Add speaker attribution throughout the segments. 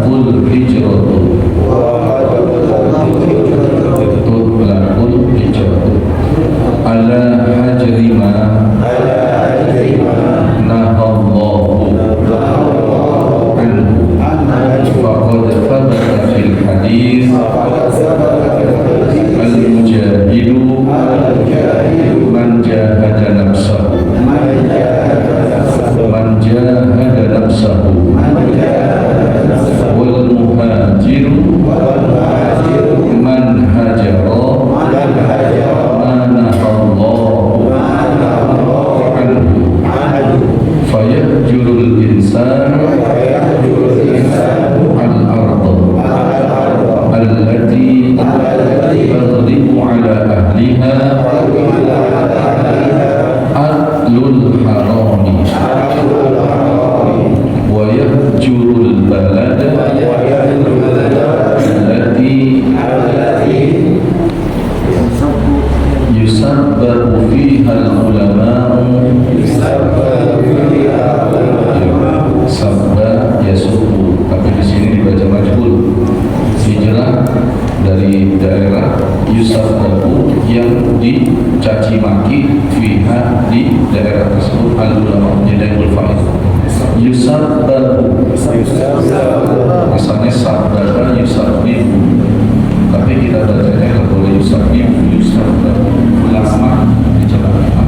Speaker 1: tutlaqul hijratu ala hajri ma nahallahu anhu faqad thabata fil hadis al-mujahidu man jahada nafsahu wal muhajiru man hajara ma nahallahu anhu fayahjurul insan al-arda allati tadribu ala ahliha ahlul harami wa yahjurul balada allati yusabbahu fiha al-ulama'u sabba yasubu, tapi di sini dibaca majhul. Hijrah dari daerah yusabbahu yang dicaci maki fiha di daerah tersebut al-ulama jadaibul fa'id. Yusabbahu asalnya sabbara yusabbihu, tapi kita bacanya kalau boleh yusabbihu yusabbahu, ulama dicelakakan.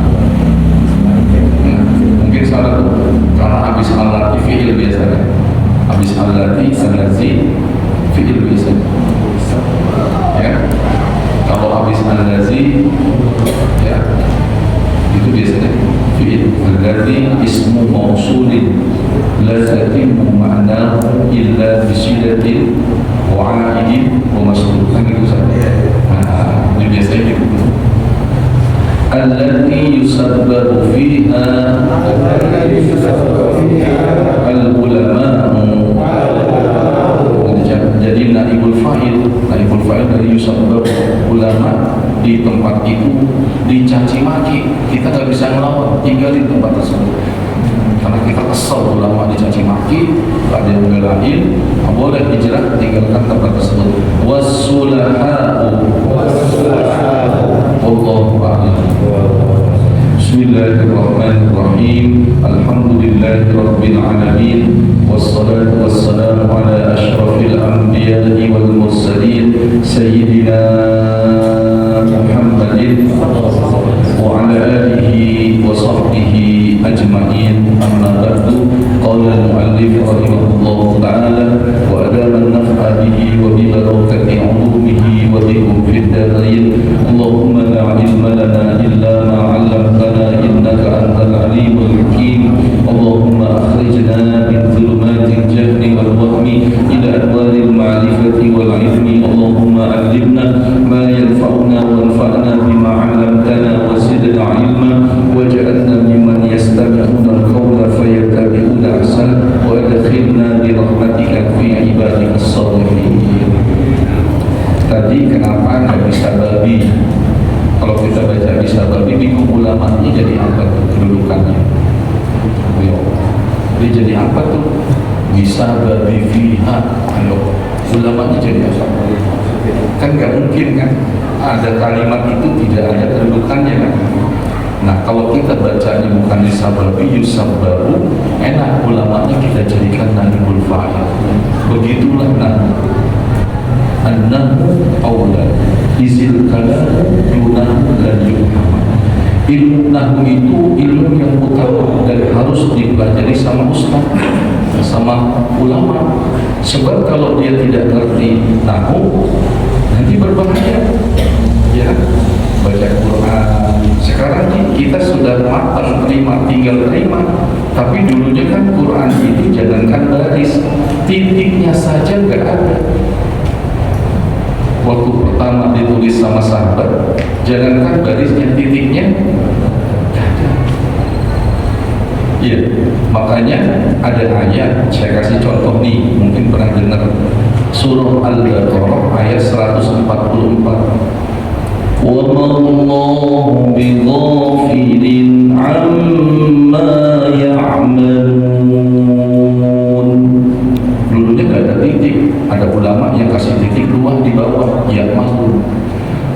Speaker 1: Mungkin salah tuh, karena habis al-lati fi'il biasanya, habis al-lati fi'il biasanya, ya. Kalau habis al-lazi, ya, itu biasanya fi'il. Al-lazi ismu mausulin la tatimmu ma'nahu illa bisidatin wa 'aidin wa masruf, kan itu saja. Nah, ini biasanya gitu. Allati yusabbahu fiha al-ulama'u, jadi naibul fa'il dari yusabbahu, ulama di tempat itu dicaci maki. Kita nggak bisa ngelawan, tinggal di tempat tersebut karena kita kesal ulama dicaci maki, gak ada yang belain, nggak boleh hijrah, tinggalkan tempat tersebut. Wassulaha'u wallahu a'lam. Bismillahirrahmanirrahim. Alhamdulillahirabbil alamin. Wassalatu wassalamu ala asyrafil anbiya'i wal mursalin sayyidina Muhammadin wa ala alihi wa sahbihi ajma'in. Amma ba'du. Qala al-mu'allif rahimahullahu ta'ala wa adama an-naf'a bihi wa bi barakati 'ulumihi wa bikum fid darain. Allahumma la 'ilma lana illa ma 'allamtana innaka antal 'alimul hakim. Allahumma akhrijna min dhulumatil jahli wal wahmi ila anwaril ma'rifati wal 'ilmi. Allahumma 'allimna ma yanfa'una wanfa'na bima 'allamtana wa zidna 'ilma waj'alna mimman yastami'una al-qawla fayattabi'una ahsana wa adkhilna bi rahmatika fi ibadikas shalihin. Tadi kenapa nggak bisa babi? Kalau kita baca bisa babi, bingung ulamanya jadi apa kedudukannya? Dia jadi apa tuh? Bisa babi fiha. Ayo, ulamanya jadi apa? Kan nggak mungkin kan? Ada kalimat itu tidak ada kedudukannya kan? Nah, kalau kita bacanya bukan disababi yusabbahu, enak, ulamanya kita jadikan naibul fa'il. Begitulah nahu. An-nahu awla izil kalam yunahu lan yuhama. Ilmu nahu itu ilmu yang utama dan harus dipelajari sama ustaz, sama ulama. Sebab kalau dia tidak ngerti nahu, nanti berbahaya. Ya, baca Quran. Sekarang kita sudah matang, tinggal terima. Tapi dulunya kan Quran itu jangankan baris, titiknya saja nggak ada. Waktu pertama ditulis sama sahabat, jangankan barisnya, titiknya ada. Iya, makanya ada ayat, saya kasih contoh nih, mungkin pernah dengar, surah Al-Baqarah ayat 144. Wa ma'allahu bighafilin amma ya'malun. Dulunya gak ada titik, dikasih titik 2 di bawah, ya malu.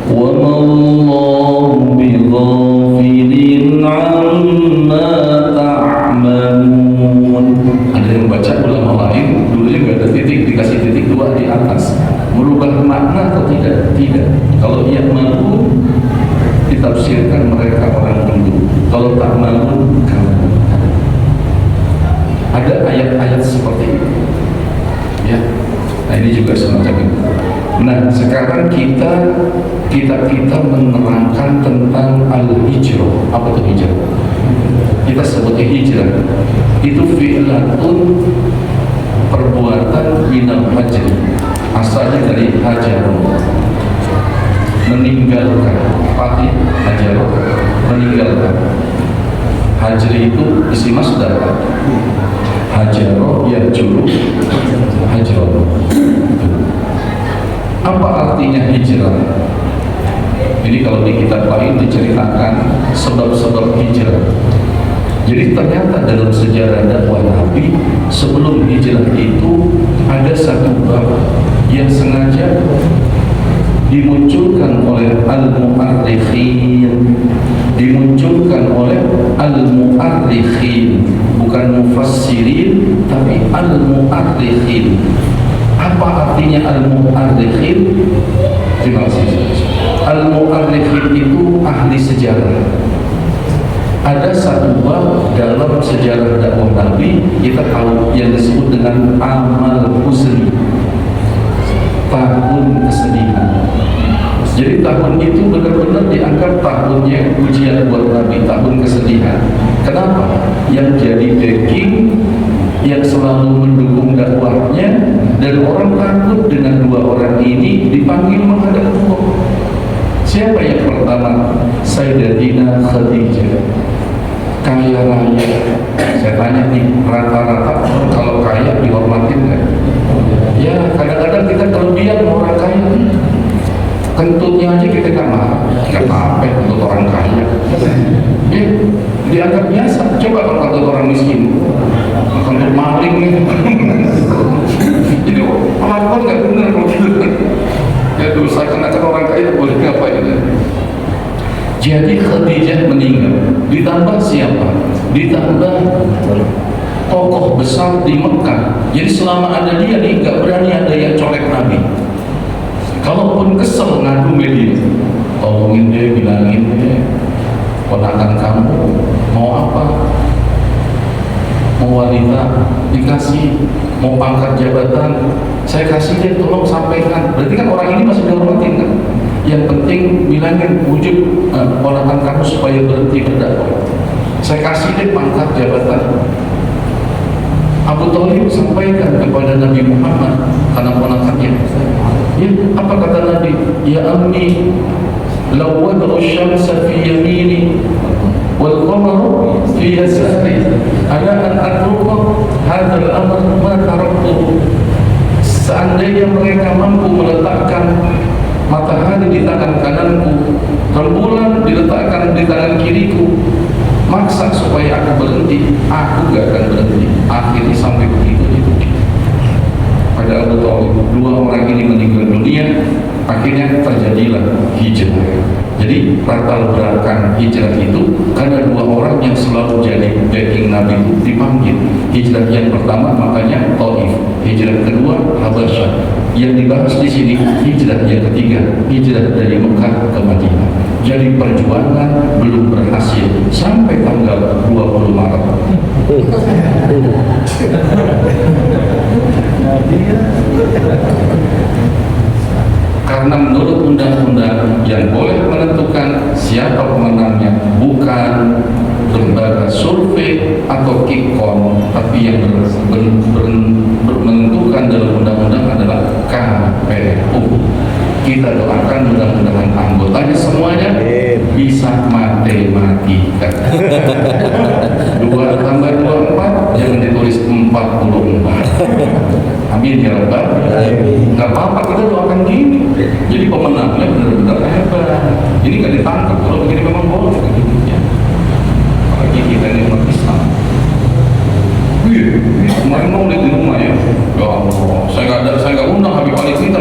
Speaker 1: Wa mallahu bighafilin amma ta'malun. Ada yang baca ulama lain dulunya nggak ada titik, dikasih titik 2 di atas. Merubah makna atau tidak? Tidak. Kalau ya malu ditafsirkan mereka orang penduduk. Kalau tak malu kamu. Ada ayat-ayat seperti itu. Ya. Nah ini juga semacam itu. Nah sekarang kita menerangkan tentang al-hijrah. Apa itu hijrah? Kita sebutnya hijrah. Itu fi'latun, perbuatan minal hajr. Asalnya dari hajar, meninggalkan. Pati hajar, meninggalkan. Hajri itu isi masdar. Hajaro yajuru hajro. Apa artinya hijrah? Ini kalau di kitab lain diceritakan sebab-sebab hijrah. Jadi ternyata dalam sejarah dakwah Nabi sebelum hijrah itu ada satu bab yang sengaja dimunculkan oleh al-mu'arrikhin, bukan mufassirin tapi al-mu'arrikhin. Apa artinya al-mu'arrikhin? Terima kasih. Al-mu'arrikhin itu ahli sejarah. Ada satu bab dalam sejarah dakwah Nabi kita tahu yang disebut dengan amal husni, tahun kesedihan. Jadi tahun itu benar-benar dianggap tahunnya ujian buat Nabi, tahun kesedihan. Kenapa? Yang jadi backing, yang selalu mendukung dakwahnya, dan orang takut dengan dua orang ini dipanggil menghadap Allah. Siapa yang pertama? Sayyidatina Khadijah, kaya raya. Saya tanya nih, rata-rata kalau kaya dihormatin kan? Ya kadang-kadang kita kelebihan orang kaya. Kentutnya aja kita nggak apa-apa kentut orang kaya. Ya, dianggap biasa. Coba kalau kentut orang miskin, kentut maling nih. Jadi pengakuan nggak benar kalau gitu. Ya dosa kenakan orang kaya boleh ngapain? Jadi Khadijah meninggal. Ditambah siapa? Ditambah tokoh besar di Mekah. Jadi selama ada dia nih nggak berani ada yang colek Nabi. Kalaupun kesel ngadu media, tolongin deh, bilangin deh, ponakan kamu mau apa? Mau wanita dikasih, mau pangkat jabatan, saya kasih deh, tolong sampaikan. Berarti kan orang ini masih dihormatin kan? Yang penting bilangin wujud ponakan kamu supaya berhenti berdakwah. Saya kasih deh pangkat jabatan. Abu Thalib sampaikan kepada Nabi Muhammad karena ponakannya. Ya, apa kata Nabi? Ya ammi, law wad'u syamsa fi yamini wal qamaru fi yasari, ala an atruqa hadzal amr ma taraktuhu. Seandainya mereka mampu meletakkan matahari di tangan kananku, rembulan diletakkan di tangan kiriku, maksa supaya aku berhenti, aku gak akan berhenti. Akhirnya sampai begitu itu. Pada Abu Thalib, dua orang ini meninggal dunia, akhirnya terjadilah hijrah. Jadi latar belakang hijrah itu karena dua orang yang selalu jadi backing Nabi itu dipanggil. Hijrah yang pertama makanya Taif, hijrah kedua Habasyah. Yang dibahas di sini hijrah yang ketiga, hijrah dari Mekah ke Madinah. Jadi perjuangan belum berhasil sampai tanggal 20 Maret. Karena menurut undang-undang yang boleh menentukan siapa pemenangnya bukan lembaga survei atau quick-count, tapi yang menentukan dalam undang-undang adalah KPU. Kita doakan mudah-mudahan anggotanya semuanya bisa matematika. 2 tambah 2 4, jangan ditulis 44. Amin ya Rabbal. Nggak apa-apa, kita doakan gini. Jadi pemenangnya benar-benar hebat. Ini nggak ditangkap, kalau begini memang boleh. Ya. Apalagi kita ini umat Islam. Kemarin mau lihat di rumah ya. Ya Allah, saya nggak undang Habib Ali Twitter.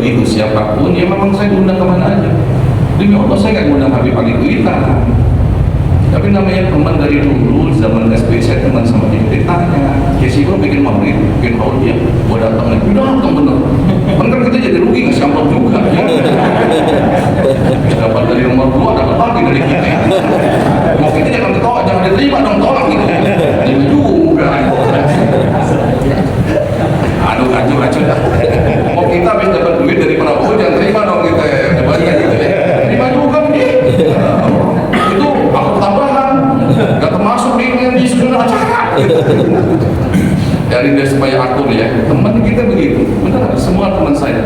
Speaker 1: begitu siapapun, ya memang saya undang kemana aja. Demi Allah saya nggak ngundang Habib Ali Kuita. Tapi namanya teman dari dulu, zaman SP saya teman sama dia. Ditanya, ya sih gue bikin maulid, bikin haul dia, gue datang lagi, udah datang bener. Kan kita jadi rugi nggak amplop juga ya. Dapat dari nomor 2, dapat lagi dari kita. Mau kita jangan ditolak, jangan diterima dong, tolak gitu. Jadi juga. Aduh kacau. Mau kita habis dapat duit dari Prabowo, jangan terima dong kita. Banyak gitu ya. Terima juga nih. Itu aku tambahan, gak termasuk di susunan acara. Dari dia supaya akur ya, teman kita begitu, benar semua teman saya.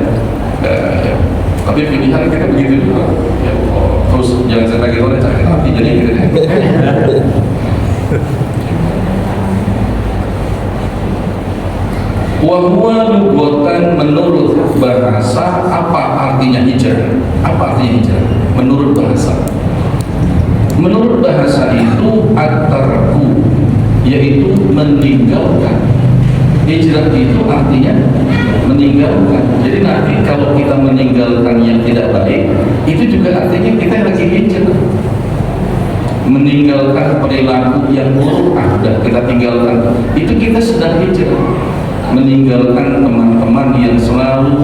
Speaker 1: Ya. Tapi pilihan kita begitu juga. Ya, terus jangan saya lagi oleh cari hati jadi gitu ya. Wahwa lugotan menurut bahasa apa artinya hijrah? Apa artinya hijrah? Menurut bahasa. Menurut bahasa itu at-tarku, yaitu meninggalkan. Hijrah itu artinya meninggalkan. Jadi nanti kalau kita meninggalkan yang tidak baik, itu juga artinya kita lagi hijrah. Meninggalkan perilaku yang buruk, sudah kita tinggalkan. Itu kita sedang hijrah. Meninggalkan teman-teman yang selalu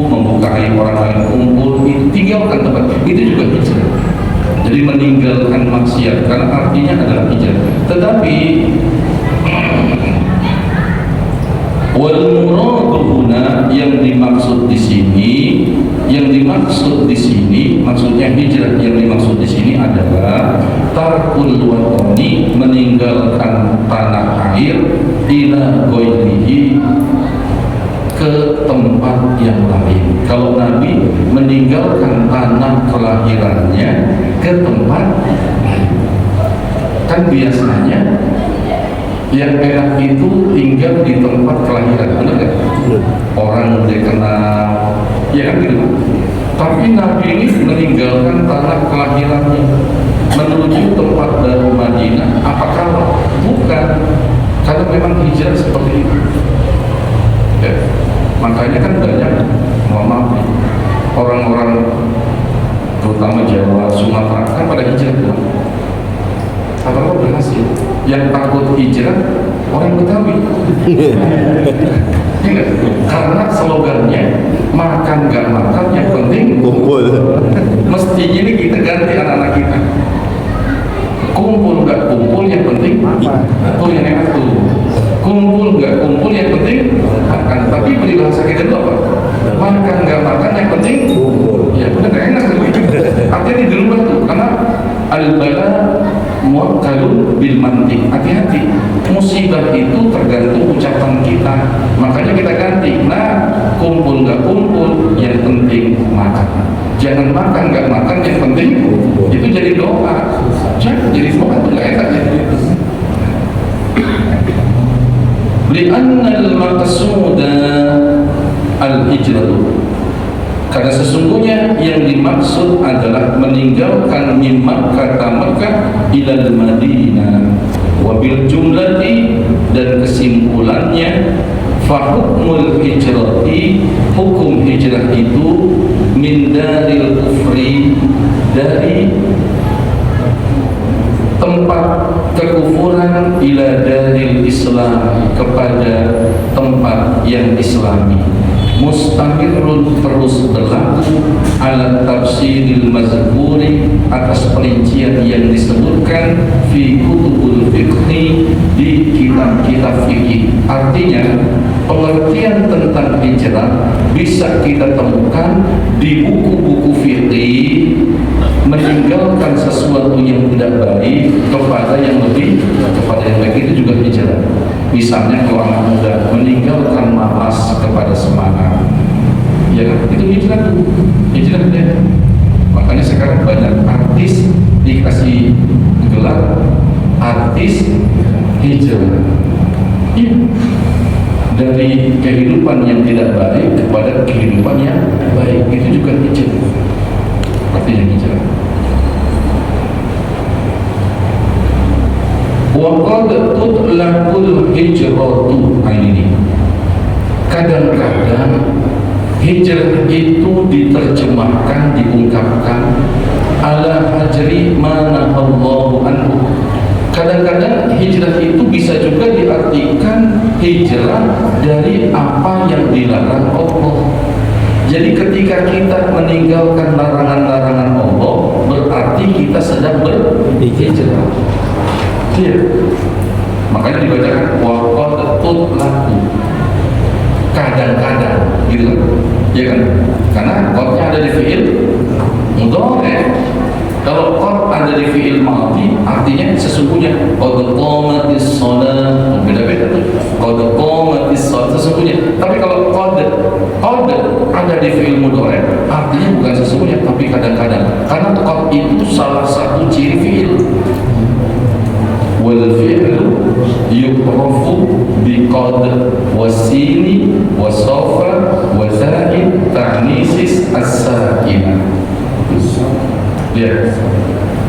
Speaker 1: membuka aib orang lain kumpul, itu tinggalkan tempat. Itu juga hijrah. Jadi meninggalkan maksiat, karena artinya adalah hijrah. Tetapi wal muradu huna, yang dimaksud di sini, maksudnya hijrah yang dimaksud di sini adalah tarkul watani, meninggalkan tanah air, ila ghairihi, ke tempat yang lain. Kalau Nabi meninggalkan tanah kelahirannya ke tempat lain, kan biasanya yang enak itu tinggal di tempat kelahiran, benar nggak? Orang udah kenal, ya kan gitu. Tapi Nabi ini meninggalkan tanah kelahirannya menuju tempat baru Madinah. Apakah bukan? Karena memang hijrah seperti itu. Ya. Makanya kan banyak, mohon maaf, orang-orang terutama Jawa, Sumatera kan pada hijrah tuh. Apa berhasil? Yang takut hijrah orang Betawi. Ya, karena slogannya makan gak makan yang penting kumpul. Mesti ini kita ganti anak-anak kita. Kumpul gak kumpul yang penting makan. Tuh yang enak tuh. Kumpul gak kumpul yang penting makan. Tapi beri bahasa kita itu apa? Makan gak makan yang penting kumpul. Ya benar gak enak tuh. Artinya di rumah tuh, karena al-bala muwakkalun bil mantiq. Hati-hati, musibah itu tergantung ucapan kita. Makanya kita ganti. Nah, kumpul gak kumpul yang penting makan. Jangan makan gak makan yang penting kumpul. Itu jadi doa. Jangan jadi doa itu gak enak ya. Li'anna al-maqsuda al-hijratu, karena sesungguhnya yang dimaksud adalah meninggalkan min Makkah ilal Madinah, wabil jumlati, dan kesimpulannya fa hukmul hijrati, hukum hijrah itu min daril kufri, dari tempat kekufuran, ila daril Islam, kepada tempat yang Islami. Mustamirun, terus berlaku, ala tafsiril mazkuri, atas perincian yang disebutkan fi kutubul fiqhi, di kitab-kitab fikih. Artinya pengertian tentang hijrah bisa kita temukan di buku-buku fikih. Meninggalkan sesuatu yang tidak baik kepada yang lebih baik, itu juga hijrah. Misalnya kalau anak muda meninggalkan malas kepada semangat, ya itu hijrah tuh, hijrah deh. Makanya sekarang banyak artis dikasih gelar artis hijrah. Iya. Dari kehidupan yang tidak baik kepada kehidupan yang baik, itu juga hijrah. Artinya hijrah. Wa qad tutlaqul hijratu, ini kadang-kadang hijrah itu diterjemahkan, diungkapkan ala hajri mana Allahu anhu. Kadang-kadang hijrah itu bisa juga diartikan hijrah dari apa yang dilarang Allah. Jadi ketika kita meninggalkan larangan-larangan Allah, berarti kita sedang berhijrah. Iya. Makanya dibacakan waqad laku. Kadang-kadang, gitu kan? Ya kan? Karena qadnya ada di fi'il mudhari'. Kalau qad ada di fi'il madhi, artinya sesungguhnya qad qamatis shalah, beda-beda tuh. Qad qamatis shalah sesungguhnya. Tapi kalau qad ada di fi'il mudhari', artinya bukan sesungguhnya tapi kadang-kadang. Karena qad itu salah satu ciri fi'il. Wal fi'lu yuqrafu biqad wasini wasafa wa ta'id ta'nisis as-sakinah. Lihat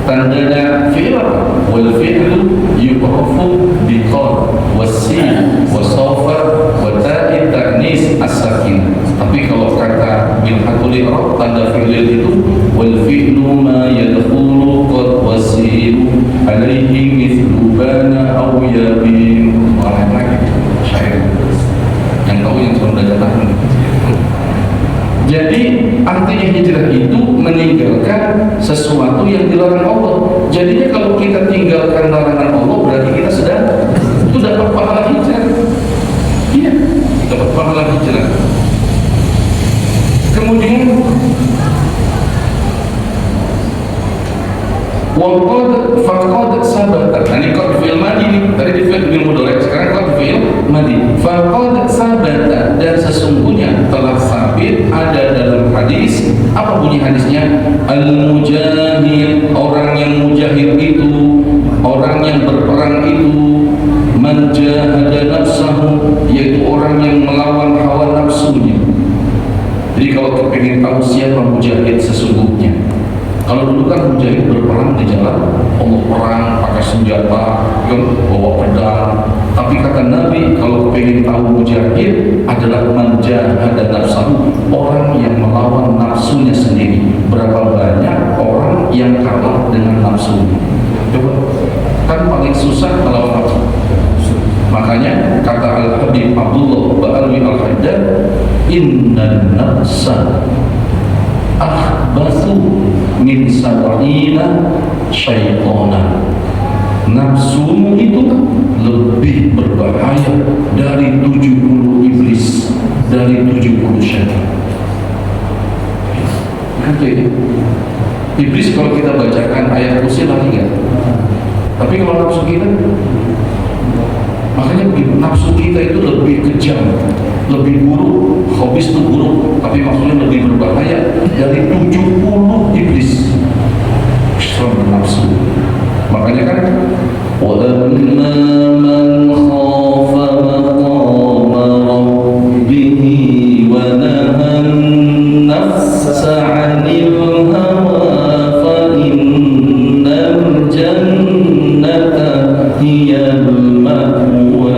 Speaker 1: tandanya fi'il apa? Wal fi'lu yuqrafu biqad wasin wasafa wa ta'id ta'nis as-sakinah. Tapi kalau kata bilhatul i'rab, tanda fi'il itu wal fi'lu ma yadkhulu qad wasin alaihi mithlu bana aw yabin. Orang lagi syair yang tahu yang sudah belajar tahun. Jadi artinya hijrah itu meninggalkan sesuatu yang dilarang Allah. Jadinya kalau kita tinggalkan larangan Allah, berarti kita itu dapat pahala hijrah. Iya, dapat pahala hijrah. Kemudian faqad sabata. Ini qad fi'il madhi nih. Tadi di fi'il mudhari', sekarang qad fi'il madhi. Faqad sabata, dan sesungguhnya telah sabit ada dalam hadis. Apa bunyi hadisnya? Al-mujahid, orang yang mujahid itu, orang yang berperang itu, man jahada nafsahu, yaitu orang yang melawan hawa nafsunya. Jadi kalau kita ingin tahu siapa mujahid sesungguhnya, kalau dulu kan mujahid berperang di jalan Allah, perang pakai senjata, bawa pedang. Tapi kata Nabi, kalau ingin tahu mujahid adalah man jahada nafsahu, orang yang melawan nafsunya sendiri. Berapa banyak orang yang kalah dengan nafsunya? Coba, kan paling susah melawan nafsu. Makanya kata Al-Habib Abdullah Ba'alwi Al-Haddad, inna nafsa akhbathu min sab'ina syaitana. Nafsumu itu lebih berbahaya dari 70 iblis, dari 70 syaitan. Oke. Iblis kalau kita bacakan ayat kursi lari enggak? Tapi kalau nafsu kita, makanya begitu, nafsu kita itu lebih kejam, lebih buruk. Khabis itu buruk, tapi maksudnya lebih berbahaya dari 70 iblis. Sama nafsu. Makanya kan wa amma man khafa maqama rabbih wa nahan nafsa 'anil hawa fa innal jannata hiyal ma'wa.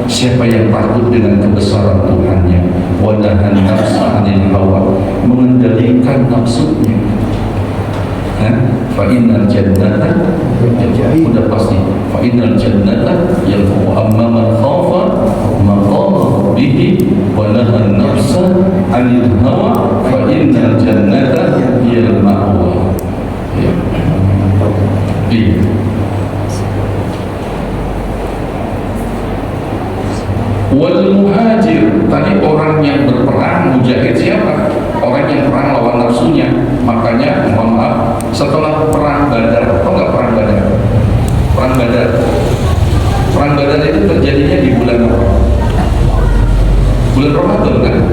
Speaker 1: Siapa yang takut dengan kebesaran Tuhannya, wa nahan nafsa 'anil hawa, mengendalikan nafsunya, fa innal jannata, udah pasti, fa innal jannata yang amma man khafa maqama rabbih wa nahan nafsa 'anil hawa fa innal jannata hiyal ma'wa. Ya. Iya. Wal muhajir, tadi orang yang berperang, mujahid siapa? Orang yang perang lawan nafsunya. Makanya mohon maaf, setelah perang Badar, atau enggak perang Badar? Perang Badar. Perang Badar itu terjadinya di bulan apa? Bulan Ramadan kan?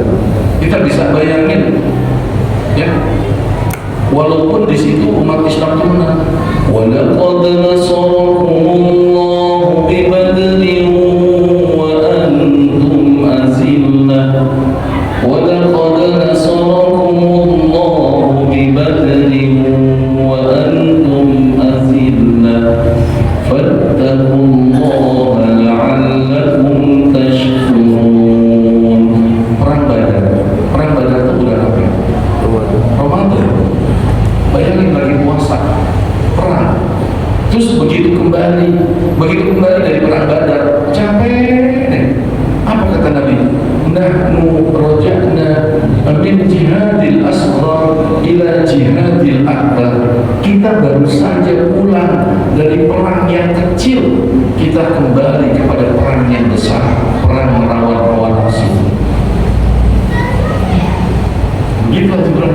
Speaker 1: Kita bisa bayangin, ya. Walaupun di situ umat Islam itu menang. Walaqad nasarakumullahu bi Badrin wa antum azillah. Walaqad nasarakumullahu bi Badrin wa antum azillah. Fattaqullaha la'allakum tashkurun. Perang Badar jihadil asghar ila jihadil akbar. Kita baru saja pulang dari perang yang kecil, kita kembali kepada perang yang besar, perang melawan hawa nafsu. Begitulah juga.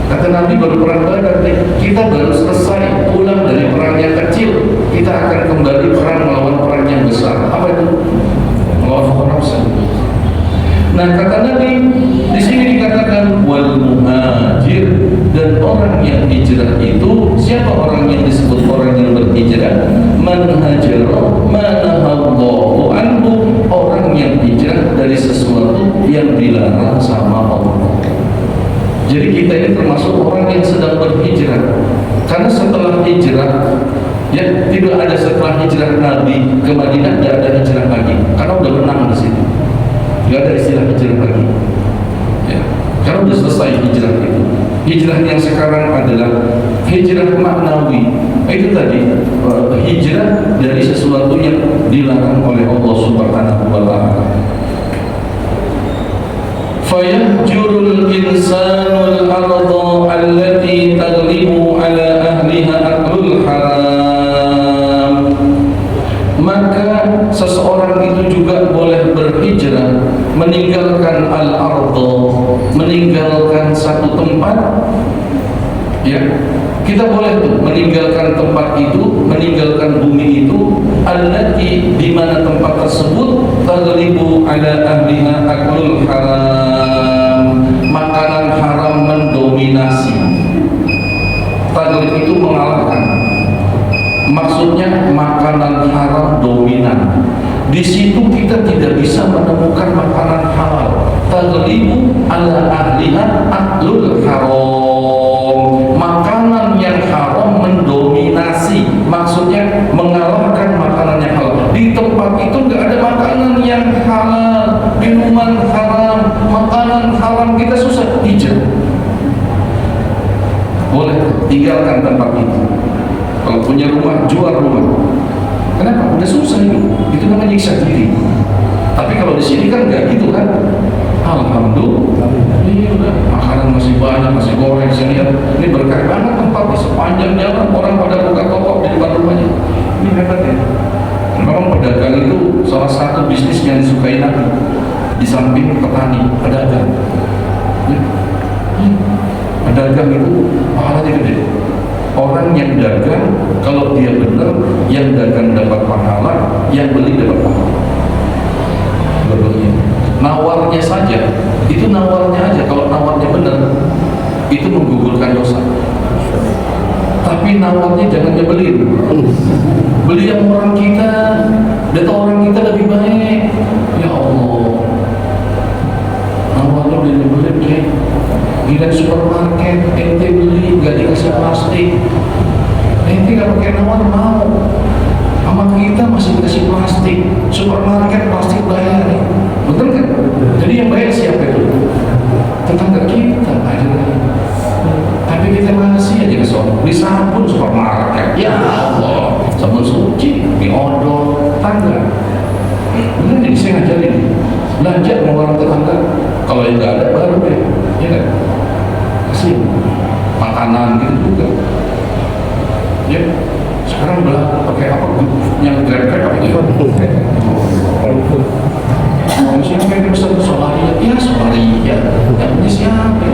Speaker 1: Kata Nabi baru perang Badar, kita baru selesai pulang dari perang yang kecil, kita akan kembali perang melawan perang yang besar. Apa itu? Melawan hawa nafsu. Nah, kata Nabi di sini dikatakan wal muhajir, dan orang yang hijrah itu siapa orang yang disebut orang yang berhijrah? Man hajara ma nahallahu anhu, orang yang hijrah dari sesuatu yang dilarang sama Allah. Jadi kita ini termasuk orang yang sedang berhijrah. Karena setelah hijrah, ya tidak ada setelah hijrah Nabi ke Madinah, tidak ada hijrah lagi. Karena udah menang di situ. Tidak ada istilah hijrah lagi. Ya, karena udah selesai hijrah itu. Hijrah yang sekarang adalah hijrah maknawi. Itu tadi hijrah dari sesuatu yang dilarang oleh Allah Subhanahu wa taala. Fayahjurul insanul arda allati taghlibu ala ahliha aklul haram. Maka seseorang itu juga boleh berhijrah, meninggalkan al-arda, meninggalkan satu tempat. Ya, kita boleh tuh meninggalkan tempat itu, meninggalkan bumi itu, allati, di mana tempat tersebut taghlibu ala ahliha aklul haram, makanan haram mendominasi. Taghlib itu mengalahkan. Maksudnya makanan haram dominan. Di situ kita tidak bisa menemukan makanan halal. Taghlibu ala ahliha aklul haram, makanan yang haram mendominasi. Maksudnya mengalahkan makanan yang halal. Di tempat itu nggak ada makanan yang halal, minuman haram, makanan haram, kita susah hijrah. Boleh tinggalkan tempat itu. Kalau punya rumah, jual rumah. Kenapa? Udah susah itu namanya nyiksa diri. Tapi kalau di sini kan nggak gitu kan. Alhamdulillah, ini udah makanan masih banyak, masih goreng. Saya lihat ini berkah banget tempat di sepanjang jalan, orang pada buka toko di depan rumahnya. Ini hebat ya. Memang pedagang itu salah satu bisnis yang disukai Nabi. Di samping petani, pedagang. Ya. Pedagang itu pahalanya gede. Orang yang dagang, kalau dia benar, yang dagang dapat pahala, yang beli dapat pahala. Dua-duanya. Nawarnya saja, itu nawarnya aja. Kalau nawarnya benar, itu menggugurkan dosa. Tapi nawarnya jangan dibeli. Beli yang orang kita, data orang kita lebih baik. Ya Allah, nawarnya beli. Di supermarket, ente beli gak dikasih plastik. Ente gak pakai nawar mau. Sama kita masih dikasih plastik. Supermarket plastik bayar. Betul kan? Jadi yang bayar siapa itu? Tetangga kita aja. Tapi kita masih aja kesana. Beli sabun supermarket. Ya Allah, sabun suci, diodol, tangga. Bener jadi saya ngajarin. Belanja sama orang tetangga. Kalau yang nggak ada baru deh, ya kan? Kasih makanan gitu juga. Ya, sekarang belah pakai apa? Yang grab apa itu? Siapa yang pesan Solaria? Ya Solaria. Yang punya siapa?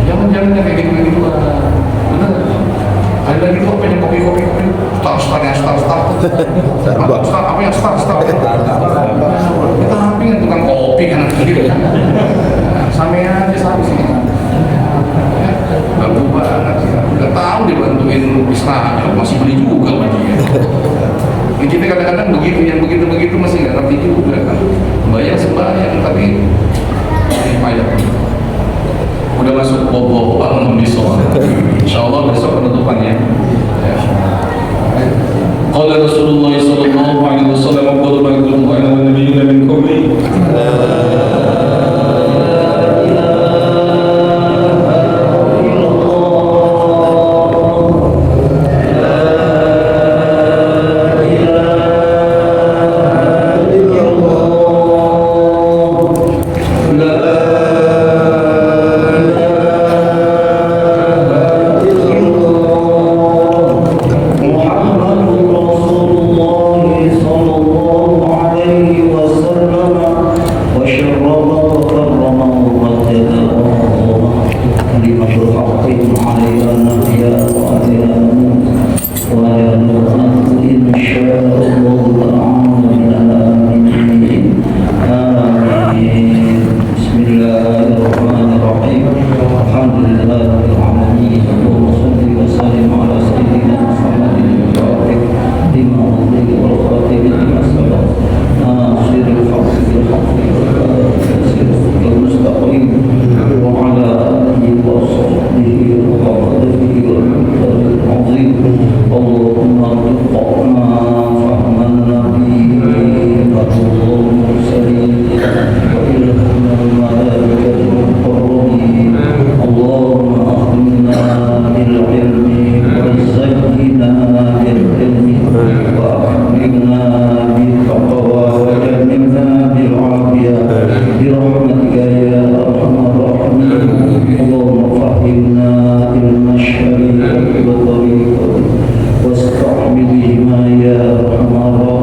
Speaker 1: Jangan kayak gitu lah. Benar. Ada lagi tuh apa yang kopi. Star yang star. Apa yang star? Kita hampir tukang kopi kan gitu. Sama aja sama sih. Bagus banget sih. Udah tahu dibantuin Israel, masih beli juga sama dia. Kita kadang-kadang begitu, yang begitu masih nggak ngerti juga kan. Bayar sembahyang tapi payah. Udah masuk bobo bangun besok. Insyaallah besok penutupannya. Qala Rasulullah sallallahu alaihi wasallam qala ba'dul mu'minin wa nabiyyin min qabli. La
Speaker 2: كلمة الحق علينا نحيا وعلينا نموت وعلينا نموت إن شاء الله تعالى من الآمنين آمين. بسم الله الرحمن الرحيم الحمد لله رب العالمين اللهم صل وسلم على سيدنا محمد الفاتح لما أغلق والخاتم لما سبق ناصر الحق بالحق والهادي المستقيم وعلى آله وصحبه وقدره والمقدار العظيم اللهم ارزقنا فهم النبيين والمرسلين وإلهنا الملائكة المقربين اللهم أكرمنا بالعلم وزينا بالعلم وأكرمنا بالتقوى وجنبنا بالعافية برحمتك يا أرحم الراحمين اللهم فهمنا علم الشريعة وطريقته واستعمل بهما يا أرحم الراحمين